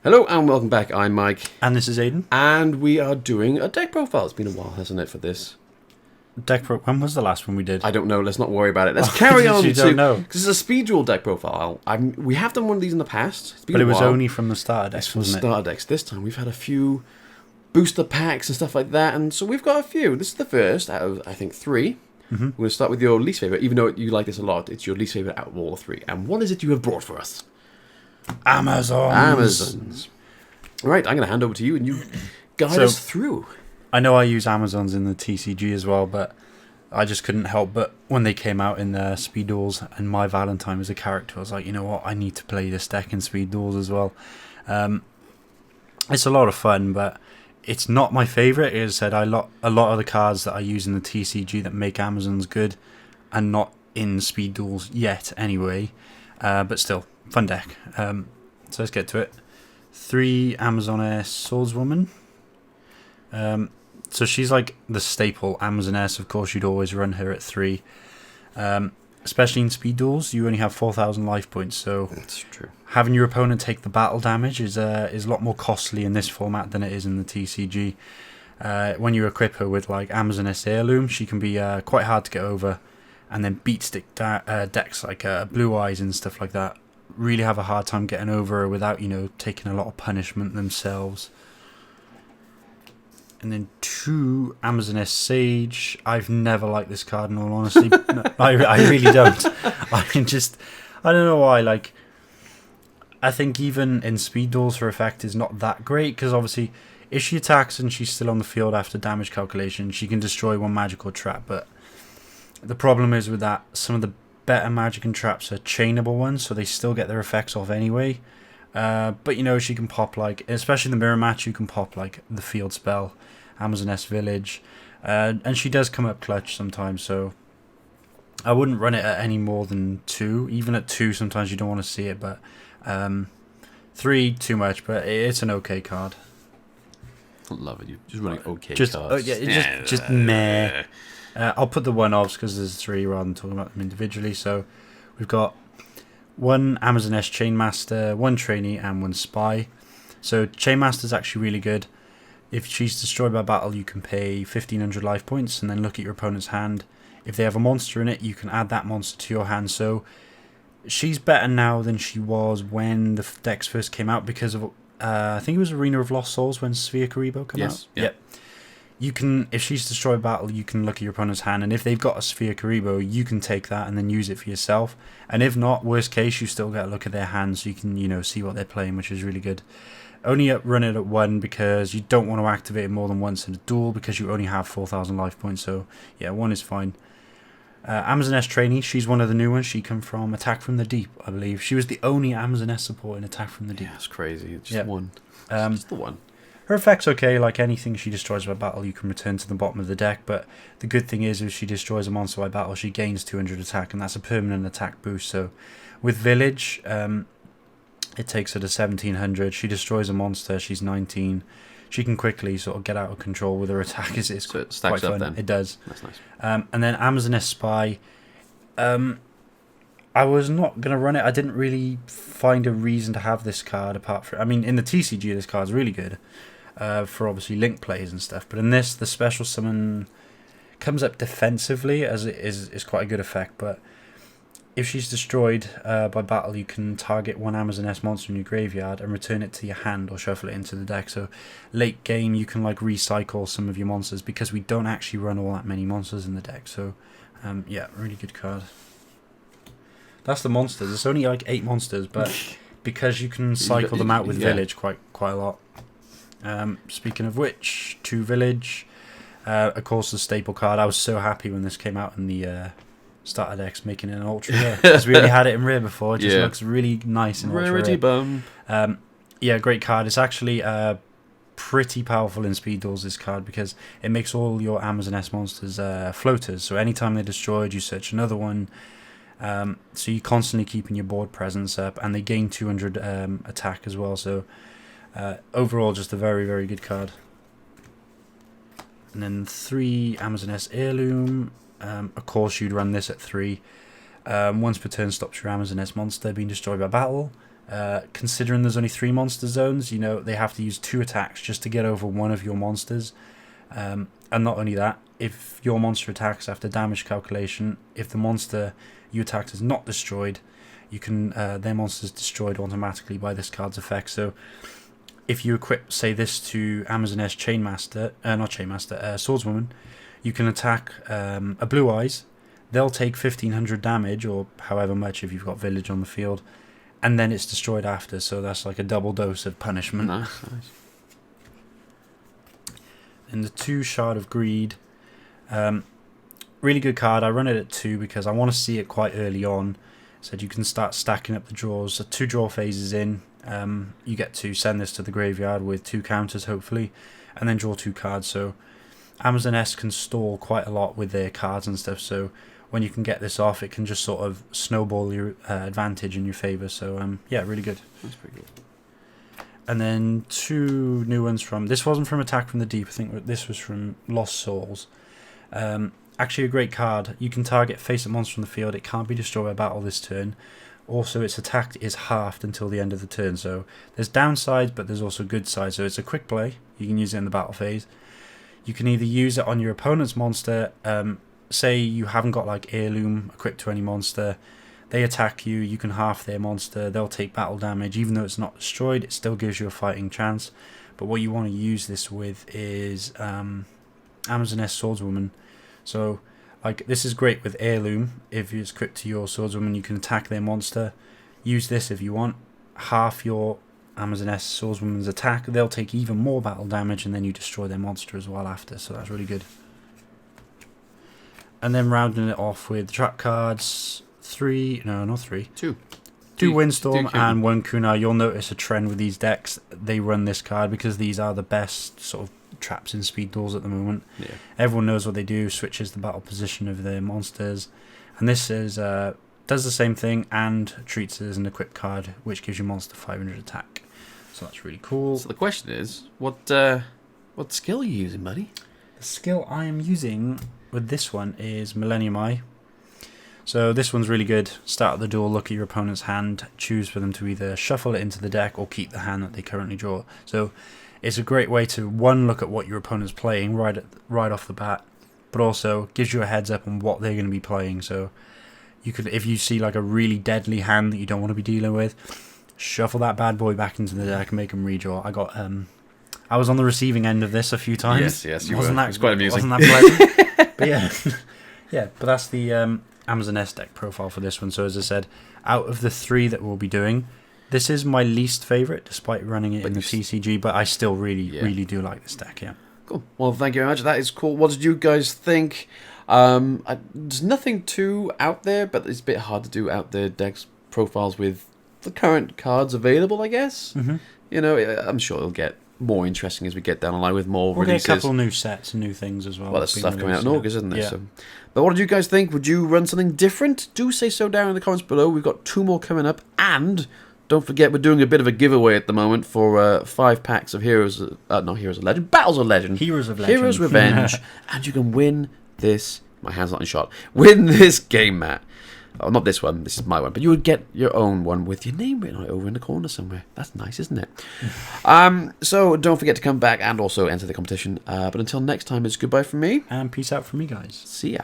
Hello and welcome back. I'm Mike. And this is Aiden. And we are doing a deck profile. It's been a while, hasn't it, for this? When was the last one we did? I don't know. Let's not worry about it. Let's carry on. You don't know. Because it's a speed duel deck profile. We have done one of these in the past. But it was only from the starter decks, from the starter decks. This time we've had a few booster packs and stuff like that. And so we've got a few. This is the first out of, I think, 3. Mm-hmm. We're going to start with your least favourite. Even though you like this a lot, it's your least favourite out of all the 3. And what is it you have brought for us? Amazons. Right, I'm going to hand over to you and you guide us through. I know I use Amazons in the TCG as well, but I just couldn't help but when they came out in the Speed Duels and My Valentine was a character, I was like, you know what, I need to play this deck in Speed Duels as well. It's a lot of fun, but it's not my favourite. As I said, a lot of the cards that I use in the TCG that make Amazons good and not in Speed Duels yet anyway, but still, fun deck. So let's get to it. 3 Amazoness Swordswoman. So she's like the staple Amazoness. Of course, you'd always run her at 3. Especially in Speed Duels, you only have 4,000 life points. So that's true. Having your opponent take the battle damage is a lot more costly in this format than it is in the TCG. When you equip her with like Amazoness Heirloom, she can be quite hard to get over, and then beat stick decks like Blue Eyes and stuff like that really have a hard time getting over her without, taking a lot of punishment themselves. And then 2 Amazoness Sage. I've never liked this card in all honesty. No, I really don't. I don't know why. Like, I think even in Speed Duels her effect is not that great, because obviously if she attacks and she's still on the field after damage calculation, she can destroy one magic or trap. But the problem is with that, some of the better magic and traps are chainable ones, so they still get their effects off anyway. But she can pop, like, especially in the mirror match, you can pop like the field spell, Amazoness Village, and she does come up clutch sometimes, so I wouldn't run it at any more than 2. Even at 2 sometimes you don't want to see it, but 3 too much, but it's an okay card. I love it. You're just running okay cards. Oh yeah, just meh. I'll put the one-offs because there's 3 rather than talking about them individually. So we've got 1 Amazoness Chainmaster, 1 Trainee, and 1 Spy. So Chainmaster's actually really good. If she's destroyed by battle, you can pay 1,500 life points and then look at your opponent's hand. If they have a monster in it, you can add that monster to your hand. So she's better now than she was when the decks first came out because of, I think it was Arena of Lost Souls when Sphere Karibo came out. Yeah. Yep. You can, if she's destroyed battle, you can look at your opponent's hand, and if they've got a Sphere Karibo, you can take that and then use it for yourself. And if not, worst case, you still get a look at their hand, so you can, see what they're playing, which is really good. Only run it at 1 because you don't want to activate it more than once in a duel because you only have 4,000 life points. So yeah, 1 is fine. Amazoness Trainee, she's one of the new ones. She come from Attack from the Deep, I believe. She was the only Amazoness support in Attack from the Deep. Yeah, it's crazy. It's just 1. Just the 1. Her effect's okay, like anything she destroys by battle you can return to the bottom of the deck, but the good thing is if she destroys a monster by battle she gains 200 attack, and that's a permanent attack boost. So with Village, it takes her to 1700, she destroys a monster, she's 19, she can quickly sort of get out of control with her attack. It's so it quite fun. Then. It does. That's nice. And then Amazoness Spy, I was not going to run it. I didn't really find a reason to have this card apart from... in the TCG this card's really good. For obviously link plays and stuff, but in this the special summon comes up defensively as it is quite a good effect, but if she's destroyed by battle you can target 1 Amazoness monster in your graveyard and return it to your hand or shuffle it into the deck. So late game you can like recycle some of your monsters because we don't actually run all that many monsters in the deck. So yeah, really good card. That's the monsters. It's only like 8 monsters, but because you can cycle them out with Village quite a lot. Speaking of which, 2 Village, of course the staple card. I was so happy when this came out in the starter decks, making it an ultra rare, because we only had it in rare before. It just looks really nice in Rarity ultra rare. Yeah, great card. It's actually pretty powerful in Speed Duels, this card, because it makes all your Amazoness monsters floaters, so anytime they're destroyed you search another one. So you're constantly keeping your board presence up, and they gain 200 attack as well, so overall just a very, very good card. And then 3 Amazoness Heirloom. Of course you'd run this at 3. Once per turn stops your Amazoness monster being destroyed by battle, Considering there's only 3 monster zones, they have to use 2 attacks just to get over one of your monsters. And not only that, if your monster attacks after damage calculation, if the monster you attacked is not destroyed, you can their monster is destroyed automatically by this card's effect. So if you equip, say, this to Amazoness Swordswoman, you can attack a Blue Eyes. They'll take 1500 damage, or however much if you've got Village on the field, and then it's destroyed after. So that's like a double dose of punishment. Nice. And the 2 Shard of Greed, really good card. I run it at 2 because I want to see it quite early on. So you can start stacking up the draws. So 2 draw phases in, you get to send this to the graveyard with 2 counters hopefully, and then draw 2 cards. So Amazoness can stall quite a lot with their cards and stuff. So when you can get this off, it can just sort of snowball your advantage in your favour. So yeah, really good. That's pretty good. And then 2 new ones from... This wasn't from Attack from the Deep. I think this was from Lost Souls. Actually a great card. You can target face-up monster on the field. It can't be destroyed by battle this turn. Also, its attack is halved until the end of the turn. So there's downsides, but there's also good sides. So it's a quick play. You can use it in the battle phase. You can either use it on your opponent's monster. Say you haven't got like Heirloom equipped to any monster. They attack you, you can half their monster, they'll take battle damage. Even though it's not destroyed, it still gives you a fighting chance. But what you want to use this with is Amazoness Swordswoman. So, like, this is great with Heirloom. If it's equipped to your Swordswoman, you can attack their monster. Use this if you want. Half your Amazoness Swordswoman's attack, they'll take even more battle damage, and then you destroy their monster as well after. So that's really good. And then rounding it off with trap cards... 2 Windstorm and 1 Kunai. You'll notice a trend with these decks. They run this card because these are the best sort of traps in speed duels at the moment. Yeah. Everyone knows what they do, switches the battle position of their monsters, and this is does the same thing and treats it as an equipped card, which gives your monster 500 attack. So that's really cool. So the question is, what skill are you using, buddy? The skill I am using with this one is Millennium Eye. So this one's really good. Start the duel, look at your opponent's hand, choose for them to either shuffle it into the deck or keep the hand that they currently draw. So it's a great way to, one, look at what your opponent's playing right off the bat, but also gives you a heads up on what they're going to be playing. So you could, if you see like a really deadly hand that you don't want to be dealing with, shuffle that bad boy back into the deck and make them redraw. I was on the receiving end of this a few times. Yes, you wasn't were. That, it was quite amusing. Wasn't that pleasant? But yeah, but that's the Amazoness deck profile for this one. So as I said, out of the 3 that we'll be doing, this is my least favourite, despite running it in the TCG, but I still really do like this deck, yeah. Cool. Well, thank you very much. That is cool. What did you guys think? There's nothing too out there, but it's a bit hard to do out there decks profiles with the current cards available, I guess. Mm-hmm. I'm sure it'll get more interesting as we get down the line with more releases. Get a couple new sets and new things as well. Well, there's stuff coming out in August, isn't there? Yeah. So, but what did you guys think? Would you run something different? Do say so down in the comments below. We've got 2 more coming up, and don't forget we're doing a bit of a giveaway at the moment for 5 packs of not Heroes of Legend, Battles of Legend. Heroes of Legend. Heroes Revenge, and you can win this. My hand's not in shot. Win this game mat. Oh, not this one. This is my one. But you would get your own one with your name written on it over in the corner somewhere. That's nice, isn't it? So don't forget to come back and also enter the competition. But until next time, it's goodbye from me. And peace out from me, guys. See ya.